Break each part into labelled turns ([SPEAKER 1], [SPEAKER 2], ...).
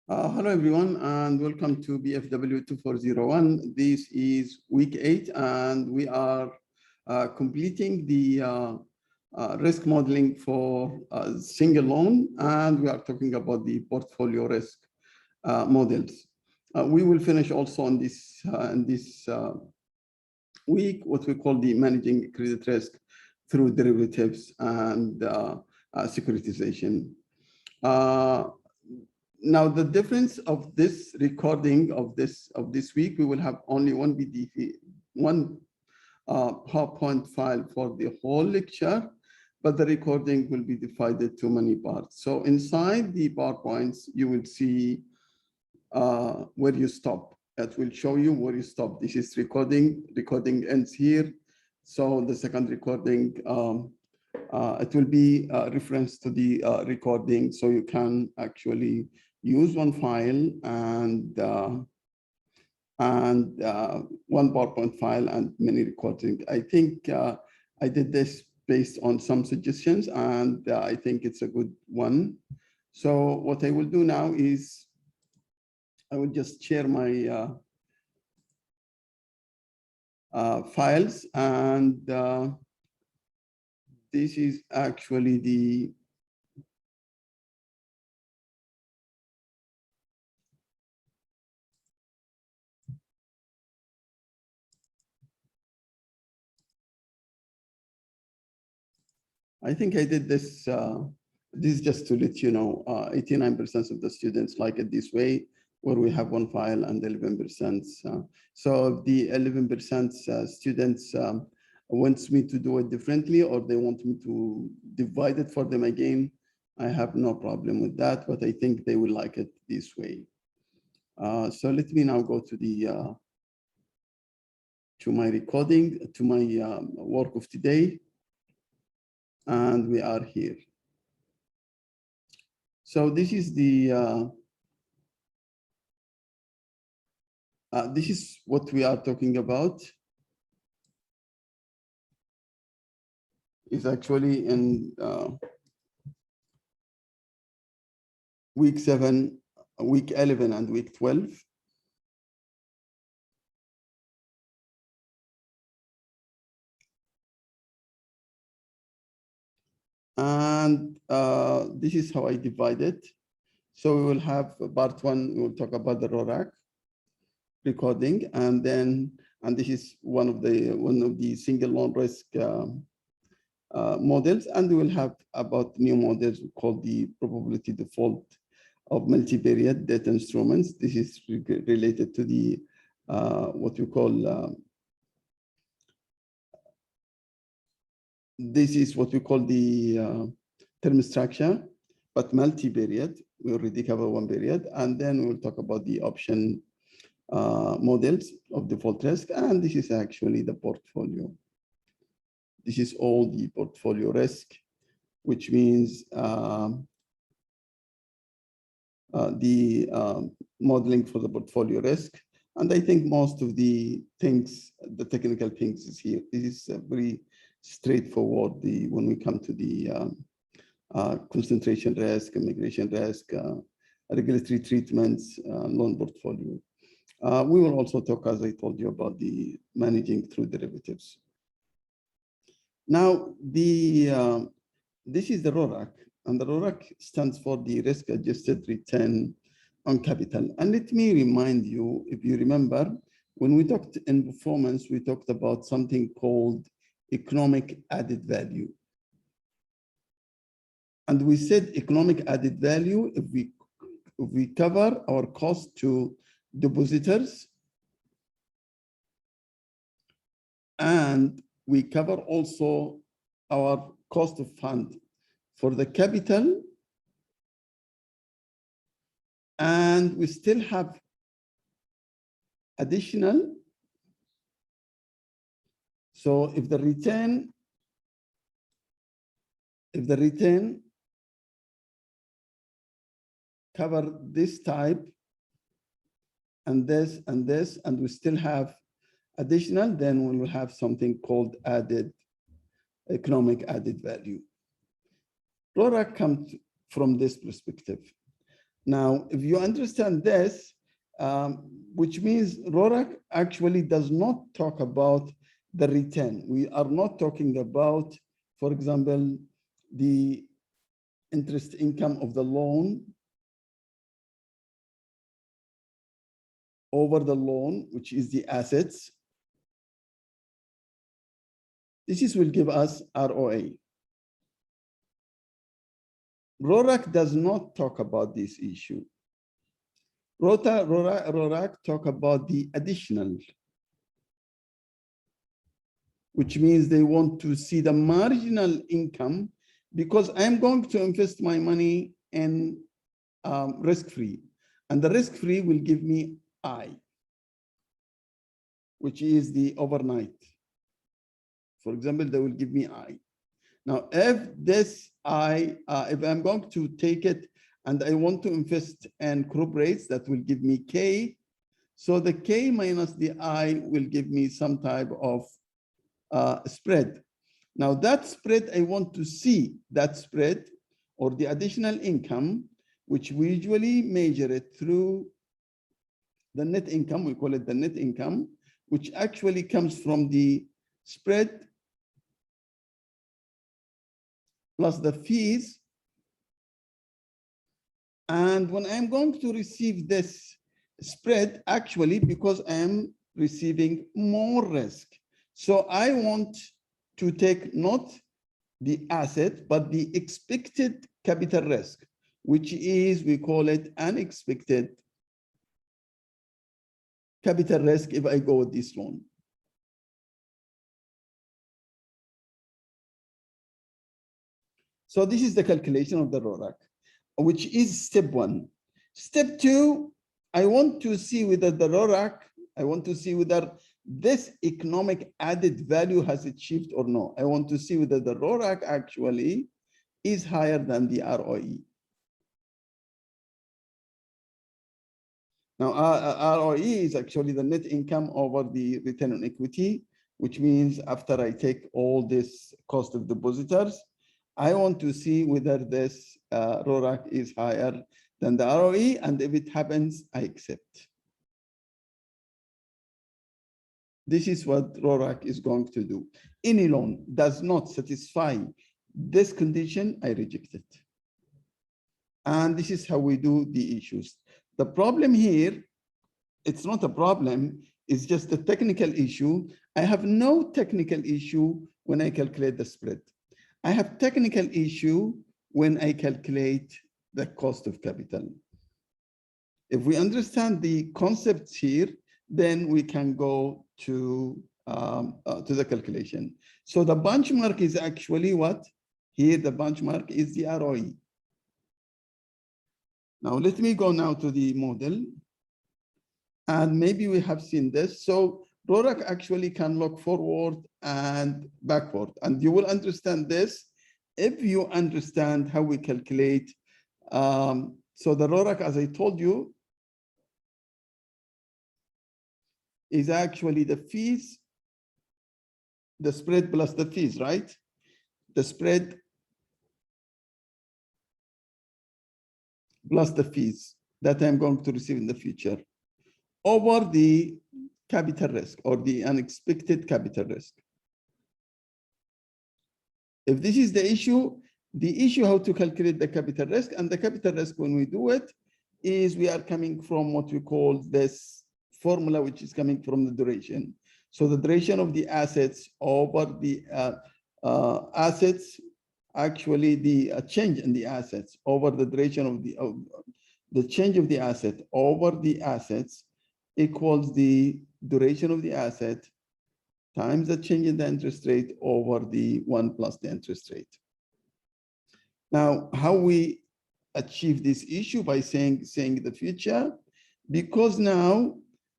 [SPEAKER 1] Hello, everyone, and welcome to BFW 2401. This is week 8, and we are completing the risk modeling for single loan, and we are talking about the portfolio risk models. We will finish also on this week what we call the managing credit risk through derivatives and securitization. Now, the difference of this recording of this week, we will have only one PDF, one PowerPoint file for the whole lecture, but the recording will be divided to many parts. So inside the PowerPoints, you will see where you stop. That will show you where you stop. This is recording ends here. So the second recording, it will be a reference to the recording, so you can actually use one file and one PowerPoint file and many recording. I think I did this based on some suggestions, and I think it's a good one. So what I will do now is I will just share my files, and this is actually the I think I did this. This is just to let you know, 89% of the students like it this way, where we have one file and 11%. So the 11% students wants me to do it differently, or they want me to divide it for them again, I have no problem with that, but I think they will like it this way. So let me now go to the to my recording, to my work of today. And we are here. So this is the this is what we are talking about. It's actually in week 7, week 11, and week 12. And this is how I divide it. So we will have part 1, we will talk about the RAROC recording, and this is one of the single loan risk models, and we will have about new models called the probability default of multivariate data instruments. This is related to the what we call this is what we call the term structure, but multivariate. We already cover one variate, and then we'll talk about the option models of default risk, and this is actually the portfolio. This is all the portfolio risk, which means the modeling for the portfolio risk. And I think most of the things, the technical things is here. This is very straightforward when we come to the concentration risk, immigration risk, regulatory treatments, loan portfolio. We will also talk, as I told you, about the managing through derivatives. Now, this is the RAROC, and the RAROC stands for the risk-adjusted return on capital. And let me remind you, if you remember, when we talked in performance, we talked about something called economic added value. And we said economic added value, if we cover our cost to depositors, and we cover also our cost of fund for the capital, and we still have additional. So if the return cover this type and this and this, and we still have additional, then we will have something called economic added value. RAROC comes from this perspective. Now, if you understand this, which means RAROC actually does not talk about the return. We are not talking about, for example, the interest income of the loan over the loan, which is the assets. This will give us ROA. RAROC does not talk about this issue. RAROC talk about the additional, which means they want to see the marginal income, because I'm going to invest my money in risk-free, and the risk-free will give me I, which is the overnight. For example, they will give me I. Now, if this I, if I'm going to take it and I want to invest in crop rates, that will give me K. So the K minus the I will give me some type of spread. Now that spread, I want to see that spread or the additional income, which we usually measure it through the net income. We call it the net income, which actually comes from the spread plus the fees. And when I'm going to receive this spread, actually, because I'm receiving more risk, so I want to take not the asset, but the expected capital risk, which is, we call it unexpected capital risk if I go with this loan. So this is the calculation of the RAROC, which is step one. Step two, I want to see whether the RAROC, I want to see whether this economic added value has achieved or no. I want to see whether the RAROC actually is higher than the ROE. Now, ROE is actually the net income over the return on equity, which means after I take all this cost of depositors, I want to see whether this RAROC is higher than the ROE, and if it happens, I accept. This is what RAROC is going to do. Any loan does not satisfy this condition, I reject it. And this is how we do the issues. The problem here, it's not a problem, it's just a technical issue. I have no technical issue when I calculate the spread. I have technical issue when I calculate the cost of capital. If we understand the concepts here, then we can go to the calculation. So the benchmark is actually what? Here the benchmark is the ROE. Now let me go now to the model. And maybe we have seen this. So RAROC actually can look forward and backward. And you will understand this if you understand how we calculate. So the RAROC, as I told you, is actually the fees, the spread plus the fees, right? The spread plus the fees that I'm going to receive in the future over the capital risk or the unexpected capital risk. If this is the issue how to calculate the capital risk, and the capital risk when we do it is we are coming from what we call this formula, which is coming from the duration. So the duration of the assets over the assets, actually the change in the assets over the duration of the change of the asset over the assets equals the duration of the asset times the change in the interest rate over the 1 plus the interest rate. Now, how we achieve this issue by saying the future, because now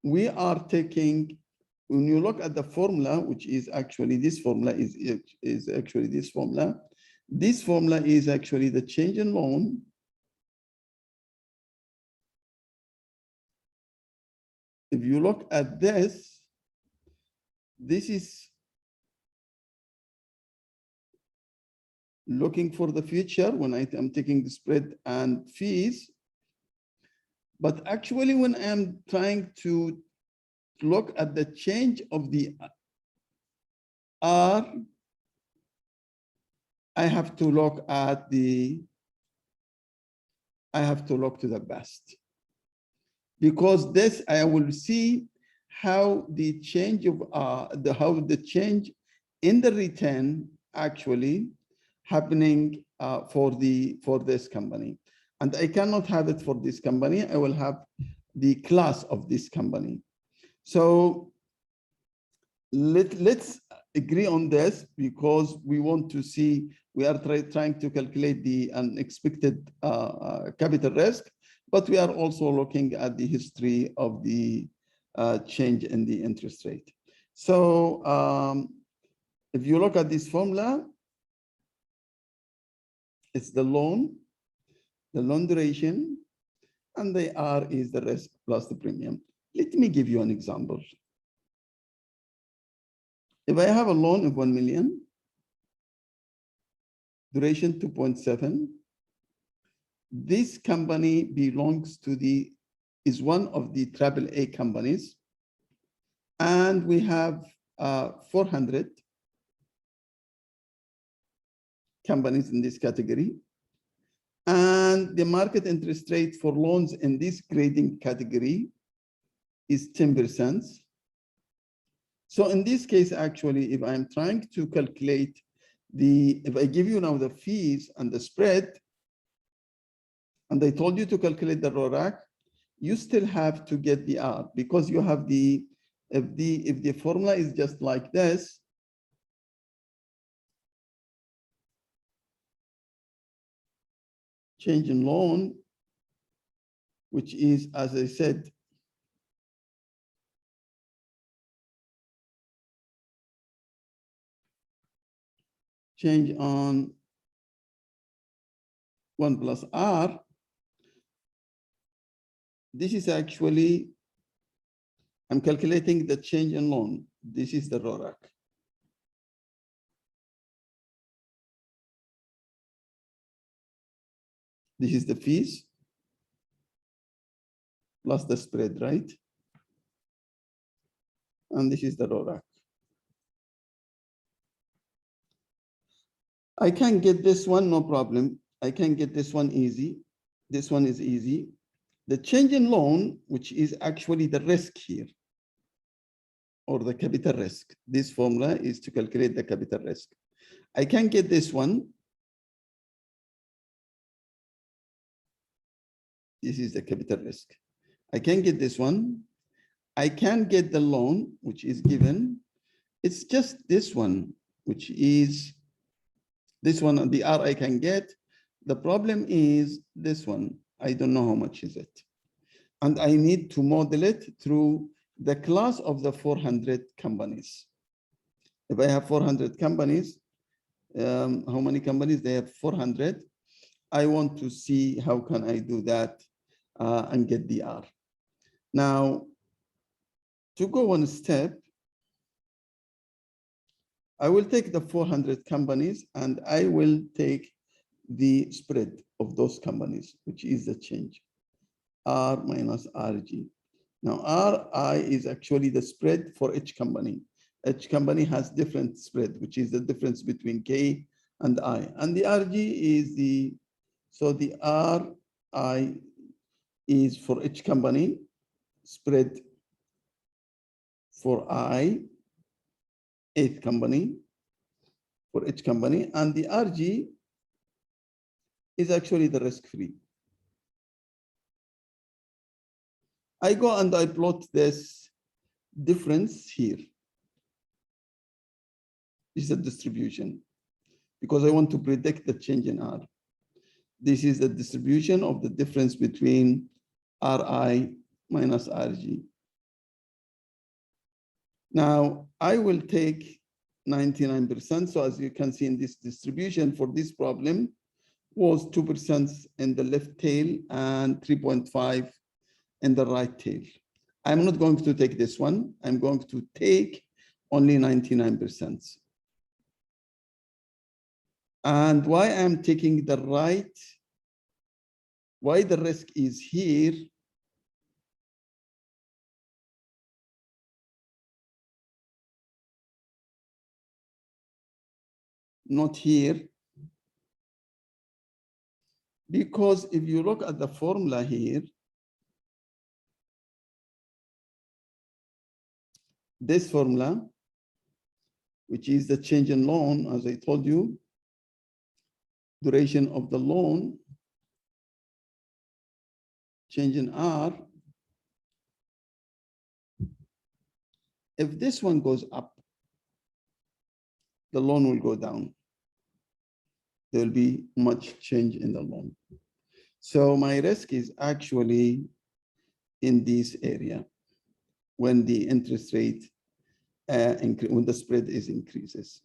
[SPEAKER 1] we are taking, when you look at the formula, which is actually this formula is actually this formula. This formula is actually the change in loan if you look at this, this is looking for the future when I am taking the spread and fees. But actually, when I'm trying to look at the change of the R, I have to look at the, I have to look to the best. Because this, I will see how the change of, how the change in the return actually happening for this company. And I cannot have it for this company. I will have the class of this company. So let's agree on this, because we want to see, we are trying to calculate the unexpected capital risk, but we are also looking at the history of the change in the interest rate. So if you look at this formula, it's the loan duration, and the R is the risk plus the premium. Let me give you an example. If I have a loan of 1 million, duration 2.7, this company belongs to the, is one of the AAA companies. And we have 400 companies in this category. And the market interest rate for loans in this grading category is 10%. So in this case, actually, if I'm trying to calculate the, if I give you now the fees and the spread, and I told you to calculate the RAROC, you still have to get the R, because you have the, if the formula is just like this, change in loan, which is, as I said, change on 1 plus R, this is actually, I'm calculating the change in loan. This is the RAROC. This is the fees plus the spread, right? And this is the RAROC. I can get this one, no problem. I can get this one easy. This one is easy. The change in loan, which is actually the risk here, or the capital risk. This formula is to calculate the capital risk. I can get this one. This is the capital risk. I can get this one. I can get the loan, which is given. It's just this one, which is this one, the R I can get. The problem is this one. I don't know how much is it. And I need to model it through the class of the 400 companies. If I have 400 companies, how many companies? They have 400. I want to see how can I do that and get the R. Now, to go one step, I will take the 400 companies and I will take the spread of those companies, which is the change, R minus RG. Now, RI is actually the spread for each company. Each company has different spread, which is the difference between K and I. And the RG is the, so the RI is for each company, spread for I, eighth company, for each company, and the RG is actually the risk-free. I go and I plot this difference here. This is a distribution, because I want to predict the change in R. This is the distribution of the difference between RI minus RG. Now, I will take 99%. So as you can see in this distribution for this problem was 2% in the left tail and 3.5 in the right tail. I'm not going to take this one. I'm going to take only 99%. And why I'm taking the right, why the risk is here, not here. Because if you look at the formula here, this formula, which is the change in loan, as I told you, duration of the loan, change in R. If this one goes up, the loan will go down. There will be much change in the loan. So my risk is actually in this area when the interest rate, when the spread is increases.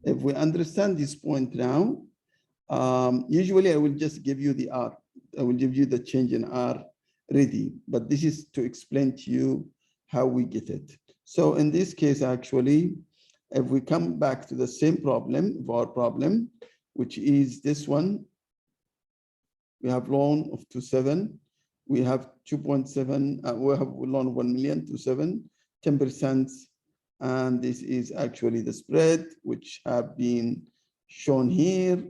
[SPEAKER 1] If we understand this point now, usually I will just give you the R. I will give you the change in R ready, but this is to explain to you how we get it. So in this case, actually, if we come back to the same problem, of our problem, which is this one, we have loan of 2.7, we have 2.7, we have loan 1 million, 2.7, 10%, and this is actually the spread, which have been shown here.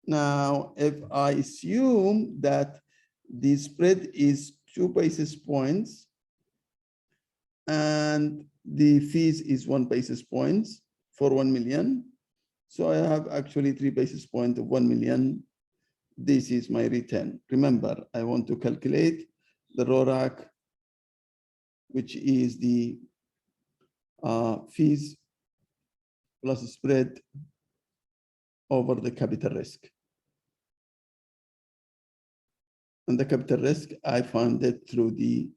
[SPEAKER 1] Now, if I assume that the spread is 2 basis points and the fees is 1 basis points for 1 million, so I have actually 3 basis points of 1 million. This is my return. Remember, I want to calculate the RAROC, which is the fees plus spread over the capital risk. And the capital risk, I found it through the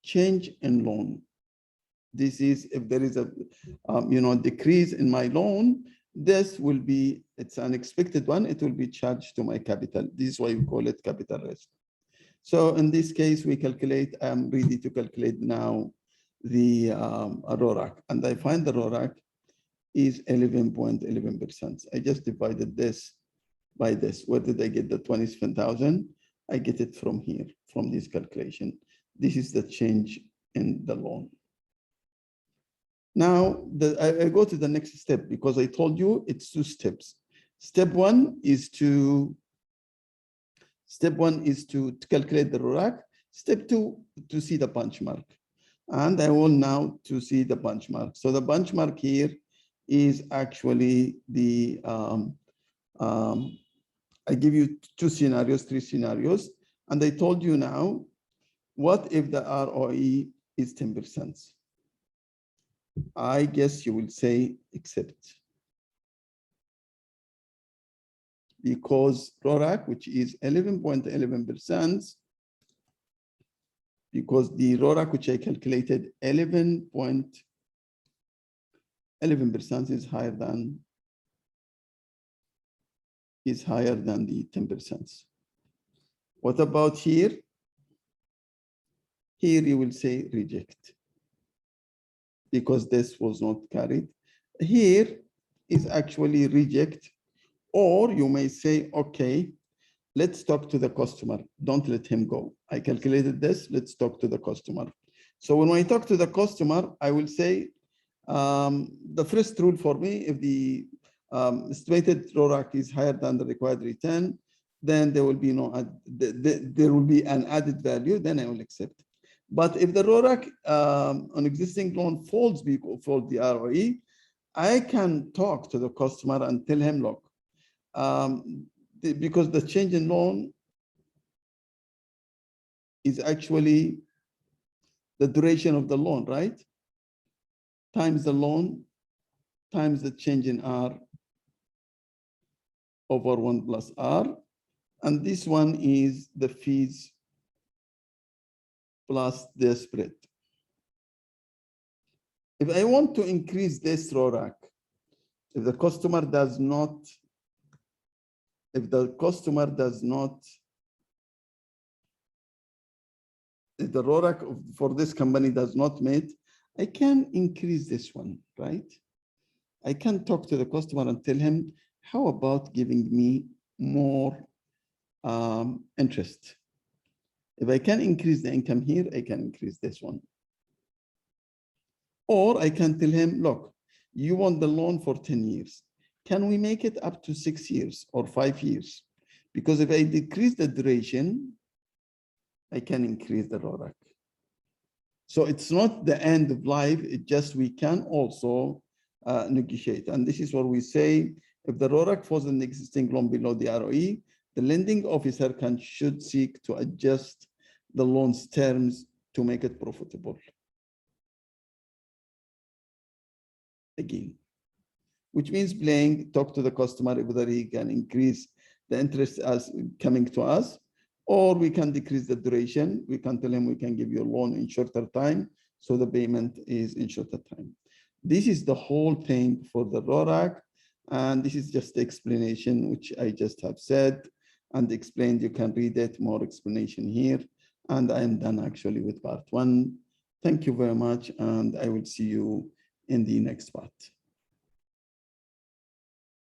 [SPEAKER 1] change in loan. This is if there is a decrease in my loan, this will be, it's an expected one, it will be charged to my capital. This is why we call it capital risk. So in this case, we calculate, I'm ready to calculate now the RAROC, and I find the RAROC is 11.11%. I just divided this by this. Where did I get the 27,000? I get it from here, from this calculation. This is the change in the loan. Now, I go to the next step because I told you it's 2 steps. Step one is to calculate the RAROC. Step 2, to see the benchmark. And I want now to see the benchmark. So the benchmark here is actually the, I give you 2 scenarios, 3 scenarios. And I told you now, what if the ROE is 10%? I guess you will say accept. Because RAROC, which is 11.11%, because the RAROC, which I calculated 11.11% is higher than the 10%. What about here? Here you will say reject, because this was not carried. Here is actually reject, or you may say, okay, let's talk to the customer. Don't let him go. I calculated this, let's talk to the customer. So when I talk to the customer, I will say, the first rule for me, if the estimated RAROC is higher than the required return, then there will be there will be an added value, then I will accept. But if the RAROC on existing loan falls for the ROE, I can talk to the customer and tell him, look, because the change in loan is actually the duration of the loan, right? Times the loan, times the change in R over 1 plus R. And this one is the fees plus the spread. If I want to increase this RAROC, if the customer does not, if the RAROC for this company does not meet, I can increase this one, right? I can talk to the customer and tell him, how about giving me more interest? If I can increase the income here, I can increase this one. Or I can tell him, look, you want the loan for 10 years. can we make it up to 6 years or 5 years? Because if I decrease the duration, I can increase the RAROC. So it's not the end of life, it just we can also negotiate. And this is what we say, if the RAROC falls in the existing loan below the ROE, the lending officer should seek to adjust the loan's terms to make it profitable. Again, which means talk to the customer whether he can increase the interest as coming to us, or we can decrease the duration. We can tell him we can give you a loan in shorter time, so the payment is in shorter time. This is the whole thing for the RAROC, and this is just the explanation which I just have said and explained. You can read it, more explanation here, and I am done actually with part 1. Thank you very much, and I will see you in the next part.